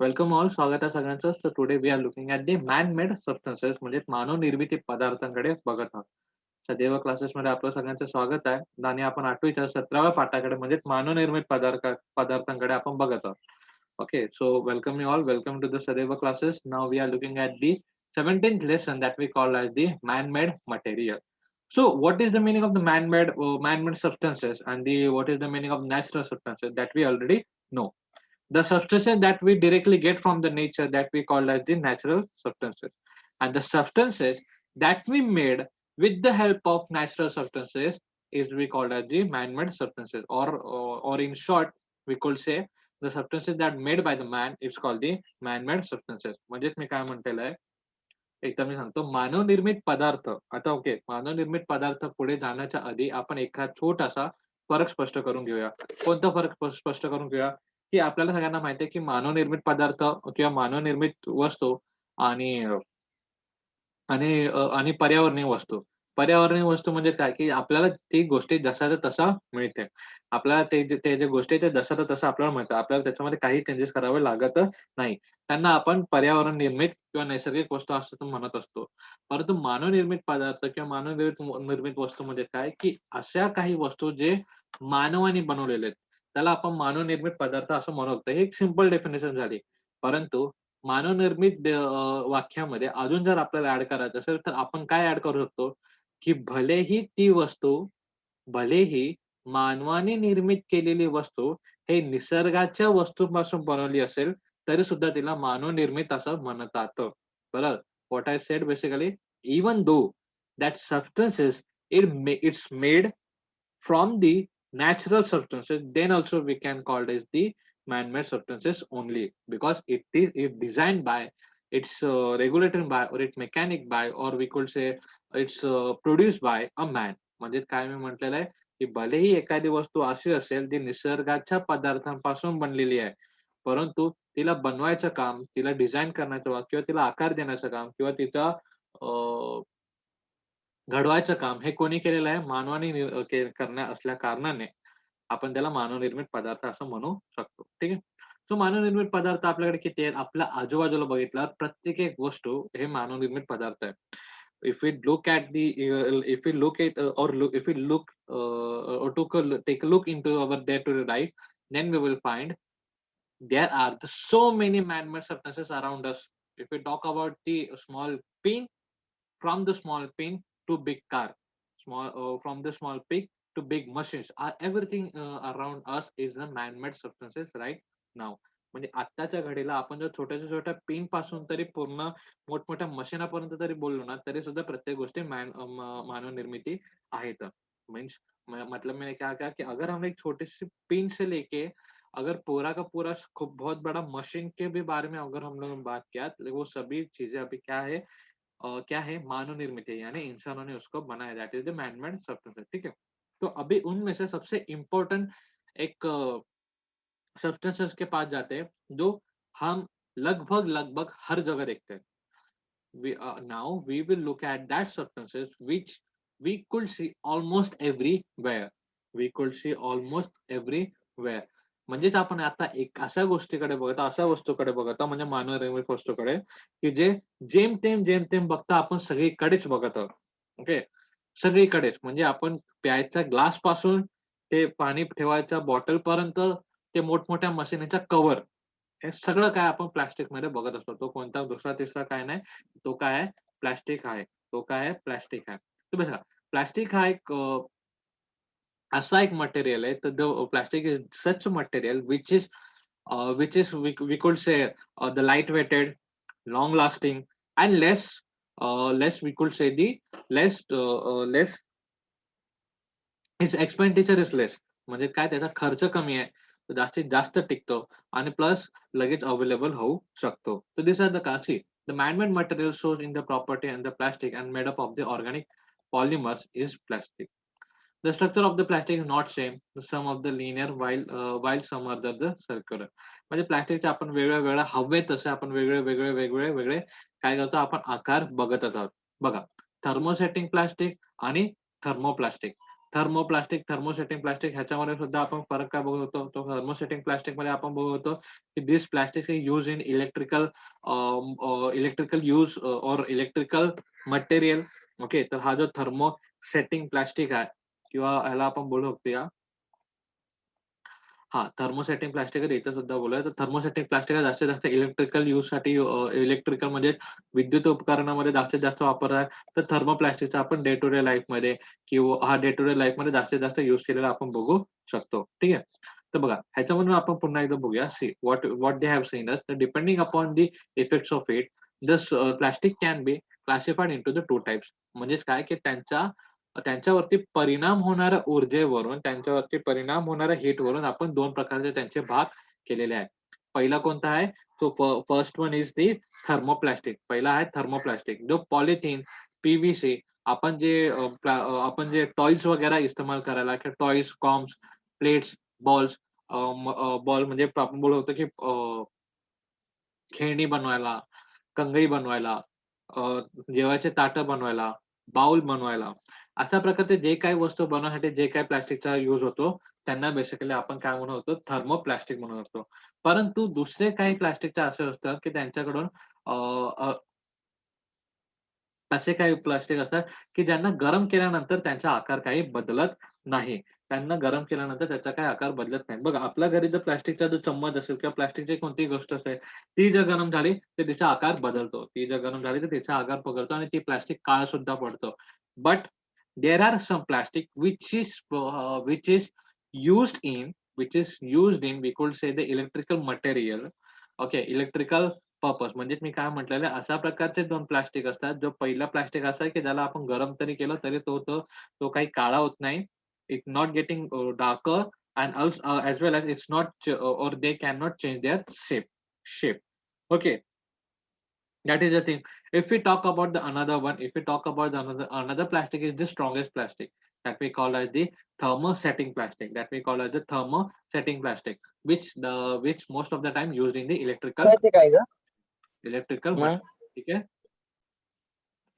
Welcome all, स्वागत आहे सगळ्यांचं. तर today we are looking at the man made substances म्हणजे मानवनिर्मित पदार्थांकडे बघत आहोत. सदैव क्लासेसमध्ये आपलं सगळ्यांचं स्वागत आहे. आणि आपण 8वीच्या 17व्या पाठाकडे म्हणजे मानवनिर्मित पदार्थांकडे आपण बघत आहोत. Okay, so welcome you all. Welcome to the Sadeva classes. Now we are looking at the 17th lesson that we call as the man-made material. So, what is the meaning of the man-made substances and the what is the meaning of natural substances that we already know? The substances that we directly get from the nature that we call as the natural substances, and the substances that we made with the help of natural substances is we call as the man-made substances, or in short we could say the substances that made by the man is called the man-made substances. म्हणजेच मी काय म्हणतेल आहे, एकदा मी सांगतो मानवनिर्मित पदार्थ. आता okay, मानवनिर्मित पदार्थ पुढे जाण्याच्या आधी आपण एखादा छोटासा फरक स्पष्ट करून घेऊया. कोणता फरक स्पष्ट करून घेऊया? की आपल्याला सगळ्यांना माहिती आहे की मानवनिर्मित पदार्थ किंवा मानवनिर्मित वस्तू आणि आणि पर्यावरणीय वस्तू. पर्यावरणीय वस्तू म्हणजे काय, की आपल्याला ती गोष्टी जसाच्या तसा मिळते. आपल्याला ते जे गोष्टी आहेत, ते जसाच्या तसं आपल्याला मिळतं. आपल्याला त्याच्यामध्ये काही चेंजेस करावे लागत नाही. त्यांना आपण पर्यावरण निर्मित किंवा नैसर्गिक वस्तू असं म्हणत असतो. परंतु मानवनिर्मित पदार्थ किंवा निर्मित वस्तू म्हणजे काय, की अशा काही वस्तू जे मानवाने बनवलेले आहेत. त्याला आपण मानवनिर्मित पदार्थ असं म्हणतो. ही एक सिंपल डेफिनिशन झाली. परंतु मानवनिर्मित वाक्यामध्ये अजून जर आपल्याला ॲड करायचं असेल, तर आपण काय ॲड करू शकतो, की भलेही ती वस्तू, भलेही मानवाने निर्मित केलेली वस्तू हे निसर्गाच्या वस्तूंपासून बनवली असेल, तरी सुद्धा तिला मानवनिर्मित असं म्हणतात. बरोबर. What I said basically, even though that substances it's made from the natural substances, then also we can call it as the man-made substances only, because it designed by, it's regulated by, or it's mechanic by, or we could say it's produced by a man. म्हणजे काय मी म्हटलेलं आहे, की भलेही एखादी वस्तू अशी असेल जी निसर्गाच्या पदार्थांपासून बनलेली आहे, परंतु तिला बनवायचं काम, तिला डिझाइन करण्याचं काम किंवा तिला आकार देण्याचं काम किंवा तिचा घडवायचं काम हे कोणी केलेलं आहे? मानवाने करण्या असल्या कारणाने आपण त्याला मानवनिर्मित पदार्थ असं म्हणू शकतो. ठीक आहे. सो मानवनिर्मित पदार्थ आपल्याकडे किती आहेत? आपल्या आजूबाजूला बघितल्यावर प्रत्येक एक वस्तू हे मानवनिर्मित पदार्थ आहे. If we look at the if we look at or look if we look or take a look into our day-to-day life, then we will find there are so many man-made substances around us. If we talk about the small pin, from the small pin to big car, from the small pig to big machines, everything around us is a man-made substances right now. म्हणजे आत्ताच्या घडीला आपण जर छोट्याच्या छोट्या pin पासून तरी पूर्ण मोठमोठ्या मशीनापर्यंत तरी बोललो ना, तरी सुद्धा प्रत्येक गोष्टी मानव निर्मिती आहेत. मीन्स मतलब मैंने क्या कहा कि अगर हम एक छोटी सी पिन से लेके अगर पूरा का पूरा खूब बहुत बड़ा मशीन के भी बारे में अगर हम लोगों ने बात किया, तो वो सभी चीजें अभी क्या है, मानव निर्मित है, यानी इंसानों ने उसको बनाया, that is the man-made substance. ठीक है. तो अभी उनमें से सबसे इम्पोर्टेंट एक सब्सटेंसेस के पास जाते हैं जो हम लगभग लगभग हर जगह देखते हैं. Now we will look at that substances which we could see almost everywhere. We could see almost everywhere. म्हणजेच आपण आता एक अशा गोष्टीकडे बघतो, अशा वस्तूकडे बघतो म्हणजे मानवनिर्मित वस्तूकडे, की जे जेमतेम बघता आपण सगळीकडेच बघत आहोत. ओके. सगळीकडेच. म्हणजे आपण प्यायच्या ग्लास पासून ते पाणी ठेवायच्या बॉटलपर्यंत ते मोठमोठ्या मशिनीचा कव्हर, हे सगळं काय आपण प्लास्टिकमध्ये बघत असतो. तो कोणता दुसरा-तिसरा काय नाही. तो काय आहे? प्लास्टिक आहे. तो काय आहे? प्लास्टिक आहे. तर बघा, प्लास्टिक हा एक असा एक मटेरियल आहे, तर plastic is such a material which is we could say the light weighted, long lasting, and less we could say the less its expenditure is less. म्हणजे काय, त्याचा खर्च कमी आहे. तो जास्तीत जास्त टिकतो आणि प्लस लगेच अवेलेबल होऊ शकतो. So these are the see, the man-made material shows in the property and the plastic and made up of the organic polymers is plastic. The structure of the plastic is not same. Some of the linear while some other the circular. म्हणजे प्लास्टिकचे आपण वेगळ्या हवे तसे आपण वेगळे काय करतो, आपण आकार बघतच आहोत. बघा, थर्मोसेटिंग प्लास्टिक आणि थर्मोप्लास्टिक. थर्मोप्लास्टिक, थर्मोसेटिंग प्लास्टिक ह्याच्यामध्ये सुद्धा आपण फरक काय बघत होतो? तो थर्मोसेटिंग प्लास्टिकमध्ये आपण बघत होतो, की this plastic is used in electrical use और इलेक्ट्रिकल मटेरियल. ओके. तर हा जो थर्मोसेटिंग प्लास्टिक आहे किंवा ह्याला आपण बोलू शकतो हां, थर्मोसेटिंग प्लास्टिक आहे इथं सुद्धा बोलूया. तर थर्मोसेटिंग प्लास्टिक हा जास्तीत जास्त इलेक्ट्रिकल यूजसाठी इलेक्ट्रिकल म्हणजे विद्युत उपकरणामध्ये जास्तीत जास्त वापर आहे. तर थर्मोप्लास्टिकचा आपण डे टू डे लाईफमध्ये किंवा हा डे टू डे लाईफमध्ये जास्तीत जास्त यूज केलेला आपण बघू शकतो. ठीक आहे. तर बघा ह्याच्यामधून आपण पुन्हा एकदा बघूया. See what what they have seen us depending upon the effects of it, this plastic can be classified into the 2 types. म्हणजेच काय की त्यांच्यावरती परिणाम होणाऱ्या ऊर्जेवरून, त्यांच्यावरती परिणाम होणाऱ्या हिटवरून आपण 2 प्रकारचे त्यांचे भाग केलेले आहेत. पहिला कोणता आहे? तो first one is the thermoplastic. पहिला आहे थर्मोप्लास्टिक. जो पॉलिथिन, पी आपण जे टॉयज वगैरे इस्तेमाल करायला किंवा toys, comps, plates, balls ball म्हणजे आपण बोलत होतो की खेळणी बनवायला, कंगई बनवायला, अ, जेवायचे ताटं बनवायला, बाउल बनवायला, अशा प्रकारचे जे काही वस्तू बनवण्यासाठी जे काही प्लास्टिकचा यूज होतो, त्यांना बेसिकली आपण काय म्हणतो थर्मोप्लास्टिक म्हणत असतो. परंतु दुसरे काही प्लास्टिकचे असे असतात, की त्यांच्याकडून अ, अ, असे काही प्लास्टिक असतात, की ज्यांना गरम केल्यानंतर त्यांचा आकार काही बदलत नाही. त्यांना गरम केल्यानंतर त्याचा काही आकार बदलत नाही. बघा आपल्या घरी जर प्लास्टिकचा जो चम्मच असेल किंवा प्लास्टिकची कोणतीही गोष्ट असेल, ती जर गरम झाली तर तिचा आकार बदलतो. ती जर गरम झाली तर तिचा आकार बदलतो आणि ती प्लास्टिक काळं सुद्धा पडतं. But there are some plastic which is used in we could say the electrical material. Okay, electrical purpose म्हणजे मी काय म्हटलेलं आहे, अशा प्रकारचे 2 प्लास्टिक असतात. जो पहिला प्लास्टिक असा आहे, की ज्याला आपण गरम तरी केलं तरी तो काही काळा होत नाही. It's not getting darker and as well as it's not और they can not change their shape. Okay. That is the thing. If we talk about the another one, if we talk about the another plastic is the strongest plastic that we call as the thermosetting plastic. That we call as the thermosetting plastic, which most of the time used in the ते काय ग electrical मग ठीक है.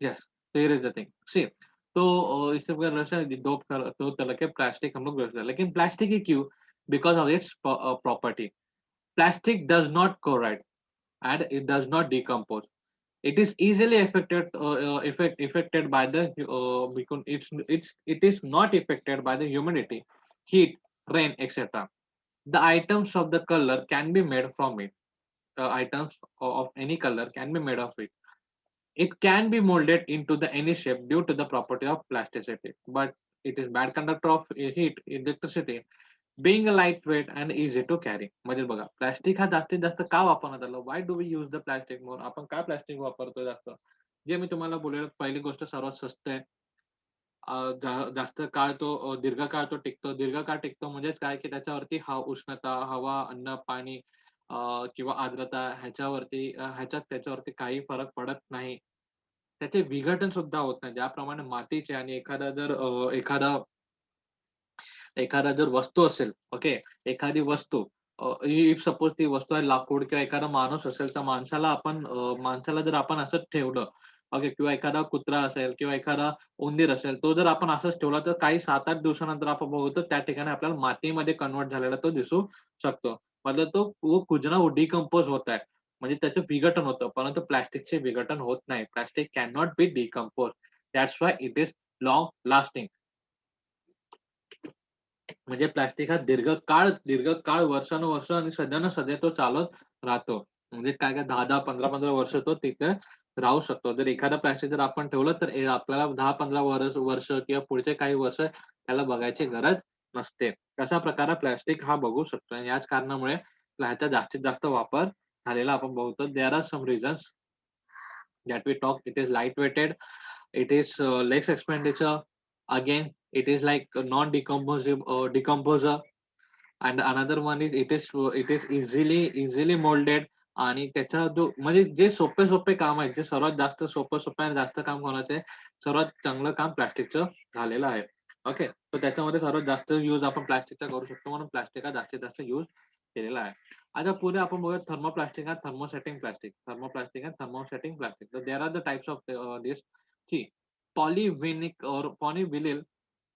Yes. So here is the thing. See, तो इससे क्या रहता है दो तरह के प्लास्टिक हम लोग यूज करते हैं लेकिन प्लास्टिक ही क्यों? Because of its property. Plastic does not corrode and it does not decompose. It is easily affected by the because it is not affected by the humidity, heat, rain, etc. The items of the color can be made from it. Items of any color can be made of it. It can be molded into the any shape due to the property of plasticity, but it is bad conductor of heat, electricity, being a lightweight and easy to carry. म्हणजे बघा plastic हा जास्तीत जास्त का वापरण्यात आलं? Why do we use the plastic more? आपण का प्लास्टिक वापरतोय जास्त? जे मी तुम्हाला बोललेलं पहिली गोष्ट सर्वात स्वस्त आहे. जास्त काळ दीर्घकाळ तो टिकतो. दीर्घकाळ टिकतो म्हणजेच काय, की त्याच्यावरती उष्णता, हवा, अन्न, पाणी किंवा आर्द्रता ह्याच्यात त्याच्यावरती काही फरक पडत नाही. त्याचे विघटन सुद्धा होत नाही. ज्याप्रमाणे मातीचे आणि एखादा जर वस्तू असेल, ओके. एखादी वस्तू इफ सपोज ती वस्तू आहे लाकूड किंवा एखादा माणूस असेल, तर माणसाला जर आपण असंच ठेवलं, ओके. किंवा एखादा कुत्रा असेल किंवा एखादा उंदीर असेल, तो जर आपण असंच ठेवला, तर काही 7-8 दिवसानंतर आपण बघू तर त्या ठिकाणी आपल्याला मातीमध्ये कन्व्हर्ट झालेला तो दिसू शकतो. मतलब वो कुजना डिकंपोज होत आहे. म्हणजे त्याचं विघटन होतं. परंतु प्लास्टिकचे विघटन होत नाही. Plastic can not be decompose. That's why it is long lasting. म्हणजे प्लास्टिक हा दीर्घकाळ वर्षानुवर्ष आणि सध्या तो चालत राहतो. म्हणजे काय काय 10-10, 15-15 वर्ष तो तिथे राहू शकतो. जर एखादा प्लास्टिक जर आपण ठेवलं तर आपल्याला 10-15 वर्ष किंवा पुढचे काही वर्ष त्याला बघायची गरज नसते. तशा प्रकारे प्लास्टिक हा बघू शकतो आणि याच कारणामुळे ह्याचा जास्तीत जास्त वापर झालेला आपण बघतो. There are some reasons that we talk. It is lightweighted, it is less expenditure, again it is like a non decomposer, and another one is it is easily molded. आणि त्याचा जो म्हणजे जे सोपे काम आहेत, जे सर्वात जास्त सोपं आणि जास्त काम कोणाचं आहे, सर्वात चांगलं काम प्लास्टिकचं झालेलं आहे. ओके. तर त्याच्यामध्ये सर्वात जास्त यूज आपण प्लास्टिकचा करू शकतो म्हणून प्लास्टिक हा जास्तीत जास्त यूज केलेला आहे. आता पुढे आपण बघूया थर्मोप्लास्टिक आणि थर्मोसेटिंग प्लास्टिक. थर्मोप्लास्टिक आणि थर्मोसेटिंग प्लास्टिक. तर there are the types of this की पॉलीविनिक और पॉलीविनिल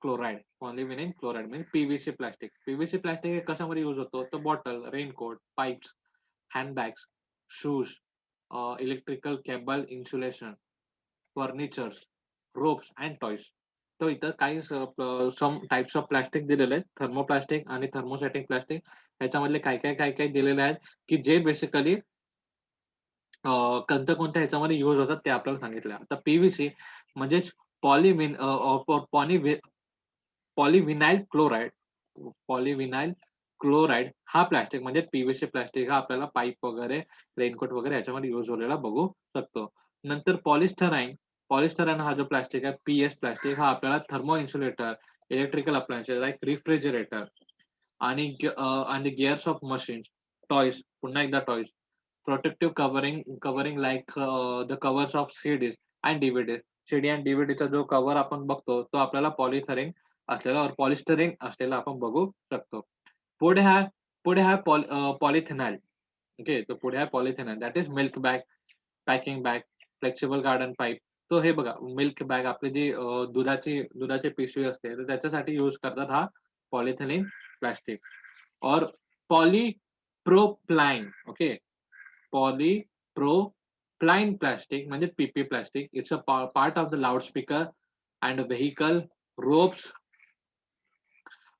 क्लोराइड, पॉलिव्हिनाइल क्लोराइड म्हणजे पीव्हीसी प्लास्टिक. पीव्हीसी प्लास्टिक हे कशामध्ये यूज होतो? तर bottle, raincoat, pipes, handbags, shoes, electrical cable insulation, furnitures, ropes and toys. तर इथं काही सम टाइप्स ऑफ प्लास्टिक दिलेले आहेत. थर्मोप्लास्टिक आणि थर्मोस्टॅटिक प्लास्टिक ह्याच्यामधले काय दिलेले आहेत, की जे बेसिकली कोणत्या ह्याच्यामध्ये यूज होतात ते आपल्याला सांगितलं. आता पीव्हीसी म्हणजेच पॉलिविन अ, अ, पॉलिव्हि पॉलिव्हिनाइल क्लोराइड पॉलिव्हिनाइल क्लोराइड हा प्लास्टिक म्हणजे पीव्हीसी प्लास्टिक हा आपल्याला पाईप वगैरे, रेनकोट वगैरे ह्याच्यामध्ये यूज झालेला बघू शकतो. नंतर पॉलिस्टराईन, पॉलिस्टराईन हा जो प्लास्टिक आहे, पीएस प्लास्टिक हा आपल्याला thermo insulator, electrical appliances like refrigerator आणि गिअर्स ऑफ मशीन्स, टॉयज, पुन्हा एकदा toys, protective covering like the covers of CDs and DVDs. CD आणि डीव्हीडीचा जो कव्हर आपण बघतो, तो आपल्याला पॉलिस्टरीन असलेला आपण बघू शकतो. पुढे हा पुढे हा पॉलिथिनाइल. ओके. तर पुढे आहे पॉलिथिनाइल that is milk bag, packing bag, flexible garden pipe. तो हे बघा मिल्क बॅग आपली जी दुधाची पिशवी असते, तर त्याच्यासाठी यूज करतात हा पॉलिथिलीन प्लास्टिक. और पॉलीप्रोप्लाइन. ओके. पॉलीप्रोप्लाइन प्लास्टिक म्हणजे पीपी plastic. It's a part of the loudspeaker and vehicle, ropes,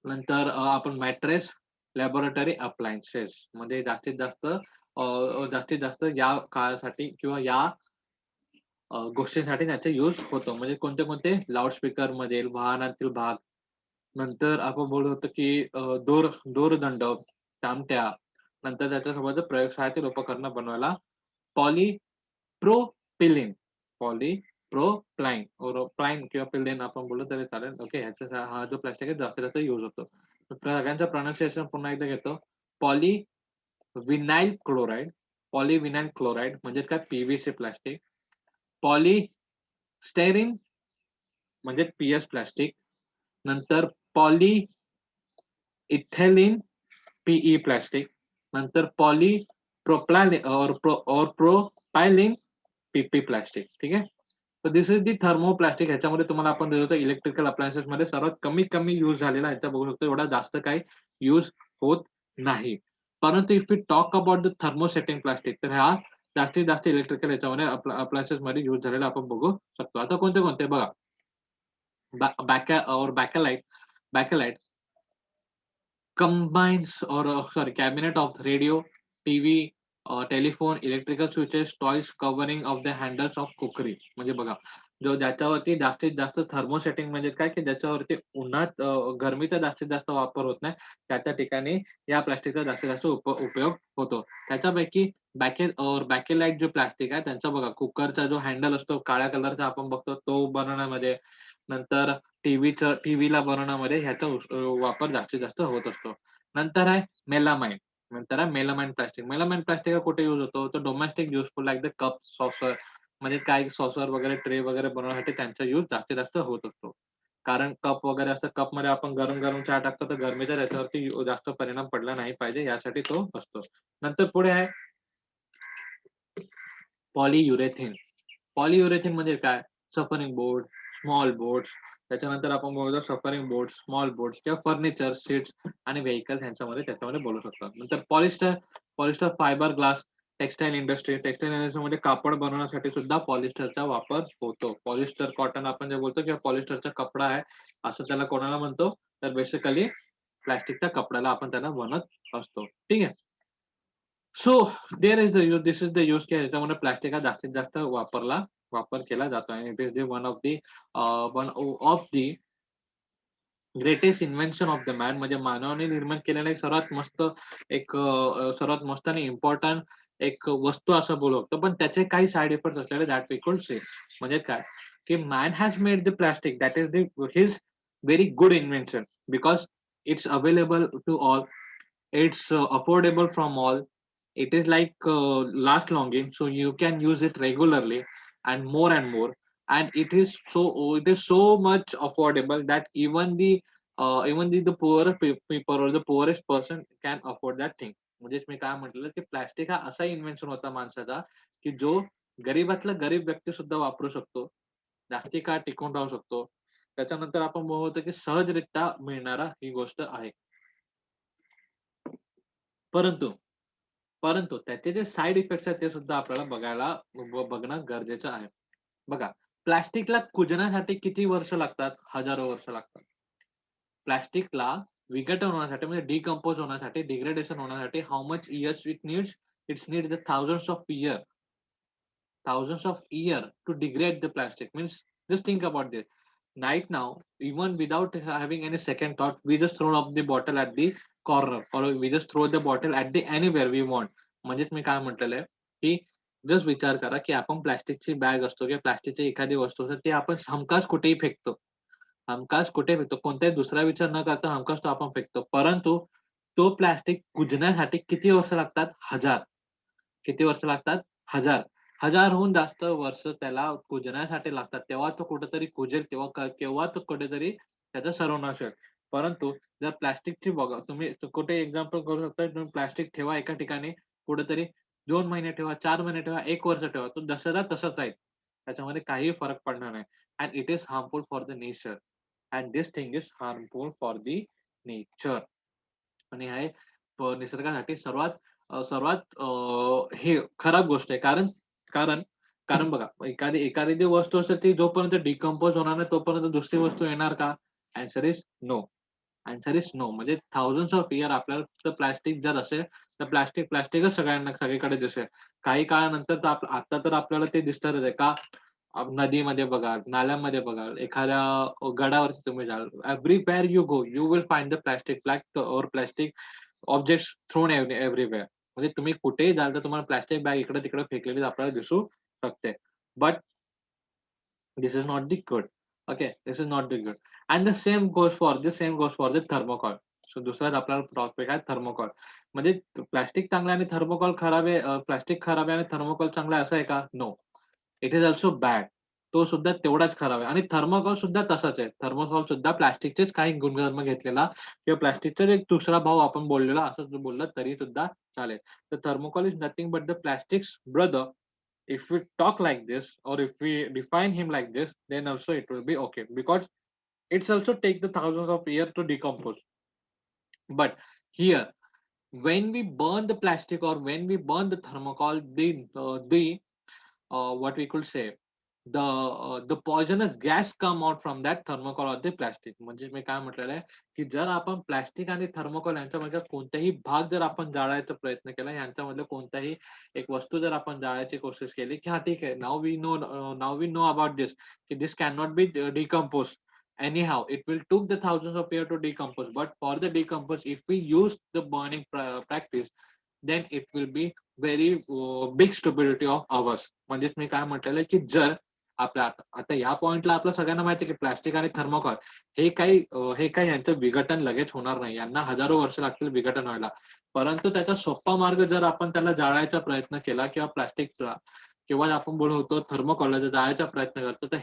नंतर आपण मॅट्रेस, लॅबोरेटरी अप्लायन्सेस म्हणजे जास्तीत जास्त या काळासाठी किंवा या गोष्टींसाठी त्याचा यूज होतो. म्हणजे कोणते लाउडस्पीकरमध्ये, वाहनातील भाग, नंतर आपण बोलत होतो की दोरदंड, टामट्या, नंतर त्याच्यासोबत प्रयोगशाळेतील उपकरणं बनवायला पॉलीप्रोपिलीन, पॉलीप्रोप्लाइन किंवा पिलीन आपण बोललो तरी चालेल. ओके. ह्याचा हा जो प्लास्टिक आहे जास्तीत जास्त यूज होतो. तर सगळ्यांचं प्रोनाउन्सिएशन पुन्हा एकदा घेतो. पॉलीविनाइल क्लोराइड, पॉलीविनाइल क्लोराइड म्हणजे काय पीव्हीसी प्लास्टिक. पॉलीस्टेरीन म्हणजे पीएस प्लास्टिक. नंतर पॉलीइथेलिन पीई प्लास्टिक. नंतर प्रोपायलिन पीपी प्लास्टिक. ठीक आहे. तर दिस इज दी थर्मोप्लास्टिक. ह्याच्यामध्ये तुम्हाला आपण दिलं होतं इलेक्ट्रिकल अप्लायन्सेस मध्ये सर्वात कमी यूज झालेला ह्याचा बघू शकतो. एवढा जास्त काही यूज होत नाही. परंतु if we talk about the thermosetting plastic तर हा जास्तीत जास्त इलेक्ट्रिकल ह्याच्यामध्ये अप्लायन्सेस मध्ये यूज झालेला आपण बघू शकतो. आता कोणते बघा. Bakelite combines or sorry cabinet of radio, TV, telephone, electrical switches, toys, covering of the handles of cookery. म्हणजे बघा, ज्याच्यावरती जास्तीत जास्त थर्मोसेटिंग म्हणजे काय, की ज्याच्यावरती उन्हात गरमीचा जास्तीत जास्त वापर होत नाही, त्या ठिकाणी या प्लास्टिकचा जास्तीत जास्त उपयोग होतो. त्याच्यापैकी बॅकेलाइट जो प्लास्टिक आहे, त्यांचा बघा कुकरचा जो हँडल असतो काळ्या कलरचा आपण बघतो, तो बनवण्यामध्ये, नंतर टीव्हीला बनवण्यामध्ये ह्याचा वापर जास्तीत जास्त होत असतो. नंतर आहे मेलामाइन. नंतर आहे मेलामाइन प्लास्टिक. मेलामाइन प्लास्टिक हा कुठे यूज होतो? तर domestic useful like the cup, saucer म्हणजे काय सॉसर वगैरे, ट्रे वगैरे बनवण्यासाठी त्यांचा यूज जास्तीत जास्त होत असतो. कारण कप वगैरे असतं, कपमध्ये आपण गरम-गरम चहा टाकतो, तर गरमीचा त्याच्यावरती जास्त परिणाम पडला नाही पाहिजे यासाठी तो असतो. नंतर पुढे आहे पॉलीयुरेथिन. पॉलीयुरेथिन म्हणजे काय? सफरिंग बोर्ड, स्मॉल बोर्ड्स, त्याच्यानंतर आपण बोलतो सफरिंग बोर्ड्स, स्मॉल बोर्ड्स किंवा फर्निचर, सीट्स आणि व्हेइकल त्याच्यामध्ये बोलू शकतो. नंतर पॉलिस्टर फायबर ग्लास, टेक्सटाईल इंडस्ट्रीमध्ये कापड बनवण्यासाठी सुद्धा पॉलिस्टरचा वापर होतो. पॉलिस्टर कॉटन आपण जे बोलतो किंवा पॉलिस्टरचा कपडा आहे, असं त्याला कोणाला म्हणतो? तर बेसिकली प्लास्टिकच्या कपड्याला आपण त्याला म्हणत असतो. ठीक आहे. So there is the use this is the use की ह्याच्यामध्ये प्लास्टिक हा जास्तीत जास्त वापर केला जातो आणि it is the one of the greatest invention of the man म्हणजे मानवाने निर्माण केलेला सर्वात मस्त आणि इम्पॉर्टंट एक वस्तू असं बोलू शकतो. पण त्याचे काही साइड इफेक्ट्स असलेले दॅट वी कुड सी. म्हणजे काय? की man has made the plastic that is his very good invention because it's available to all. It's affordable from all. It is like last longing, so you can use it regularly and more and more. And it is so much affordable that the poor people or the poorest person can afford that thing. म्हणजेच मी काय म्हटलं की plastic हा असा invention होता माणसाचा की जो गरीबातला गरीब व्यक्ती सुद्धा वापरू शकतो. जास्ती काळ टिकून राहू शकतो. त्याच्यानंतर आपण बोलतो की सहजरित्या मिळणारा ही गोष्ट आहे. परंतु, परंतु त्याचे जे साइड इफेक्ट्स आहेत ते सुद्धा आपल्याला बघणं गरजेचं आहे. बघा, प्लास्टिकला कुजण्यासाठी किती वर्ष लागतात? हजारो वर्ष लागतात. प्लास्टिकला विघटन होण्यासाठी म्हणजे डिकंपोज होण्यासाठी, डिग्रेडेशन होण्यासाठी how much years it needs? It's needs the thousands of year to degrade the plastic. Means just think about this. Right now, even without having any second thought, we just throw up the bottle at the corner, or we just throw the bottle at the anywhere we want. म्हणजेच मी काय म्हटलेलं आहे, की just विचार करा, की आपण प्लास्टिकची बॅग असतो किंवा प्लास्टिकची एखादी वस्तू असते, ती आपण हमखास कुठेही फेकतो. हमखास कुठे फेकतो. कोणताही दुसरा विचार न करता हमखास तो आपण फेकतो. परंतु तो प्लास्टिक कुजण्यासाठी किती वर्ष लागतात? 1000. किती वर्ष लागतात? 1000. 1000हून जास्त वर्ष त्याला कुजण्यासाठी लागतात. तेव्हा तो कुठेतरी कुजेल, केव्हा तो कुठेतरी त्याचा सर्वनाश होईल. परंतु जर प्लास्टिकची बघा तुम्ही कुठे एक्झाम्पल करू शकता, तुम्ही प्लास्टिक ठेवा एका ठिकाणी कुठेतरी 2 महिने ठेवा, 4 महिने ठेवा, 1 वर्ष ठेवा. तो जसाचा तसाच राहील. त्याच्यामध्ये काहीही फरक पडणार नाही. And it is harmful for the nature. And this thing is harmful for the nature. आणि हे निसर्गासाठी सर्वात हे खराब गोष्ट आहे. कारण कारण कारण बघा, एखादी वस्तू असते ती जोपर्यंत डिकंपोज होणार नाही तोपर्यंत दुसरी वस्तू येणार का? Answer is no. Answer is no. म्हणजे थाउजंड्स ऑफ इयर आपल्याला फक्त प्लास्टिक जर असेल, तर प्लास्टिकच सगळ्यांना सगळीकडे दिसेल. काही काळानंतर तर आता तर आपल्याला ते दिसणारच आहे. का? नदीमध्ये बघा, नाल्यांमध्ये बघा, एखाद्या गडावरती तुम्ही जाल, everywhere you go, you will find the plastic objects thrown everywhere. म्हणजे तुम्ही कुठेही जाल तर तुम्हाला प्लास्टिक बॅग इकडे-तिकडे फेकलेली आपल्याला दिसू शकते. But this is not the good. Okay, this is not the good. And the same goes for the thermocol. So दुसराच आपला टॉपिक आहे थर्मोकॉल. म्हणजे प्लास्टिक चांगलं आहे आणि थर्मोकॉल खराब आहे, प्लास्टिक खराब आहे आणि थर्मोकॉल चांगला आहे असं आहे का? No. It is also bad. तो सुद्धा तेवढाच खराब आहे आणि थर्मोकॉल सुद्धा तसाच आहे. थर्मोकॉल सुद्धा प्लास्टिकचेच काही गुणधर्म घेतलेला किंवा प्लास्टिकचाच एक दुसरा भाव आपण बोललेला असं जर बोललं तरी सुद्धा चालेल. तर thermocol is nothing but the plastics brother. If we talk like this or if we define him like this, then also it will be okay because it's also take the thousands of years to decompose. But here, when we burn the plastic or when we burn the thermocol, the what we could say, the poisonous gas come out from that thermocol or the plastic. म्हणजे मी काय म्हटलेलं आहे, की जर आपण plastic आणि thermocol यांच्यामध्ये कोणताही भाग जर आपण जाळायचा प्रयत्न केला, यांच्यामधलं कोणताही एक वस्तू जर आपण जाळायची कोशिश केली, की हां ठीक आहे, now we know about this, की this can not be decompose. Anyhow, it will took the thousands of years to decompose. But for the decompose, if we use the burning practice, then it will be very big stupidity of ours. म्हणजेच मी काय म्हटलेलं आहे, की जर आपल्या आता आता या पॉइंटला आपल्या सगळ्यांना माहिती आहे, की प्लास्टिक आणि थर्मोकॉल हे काही यांचं विघटन लगेच होणार नाही. यांना हजारो वर्ष लागतील विघटन व्हायला. परंतु त्याचा सोपा मार्ग जर आपण त्याला जाळायचा प्रयत्न केला किंवा प्लास्टिकचा किंवा आपण बोलतो थर्मोकॉलला जर जाळायचा प्रयत्न करतो, तर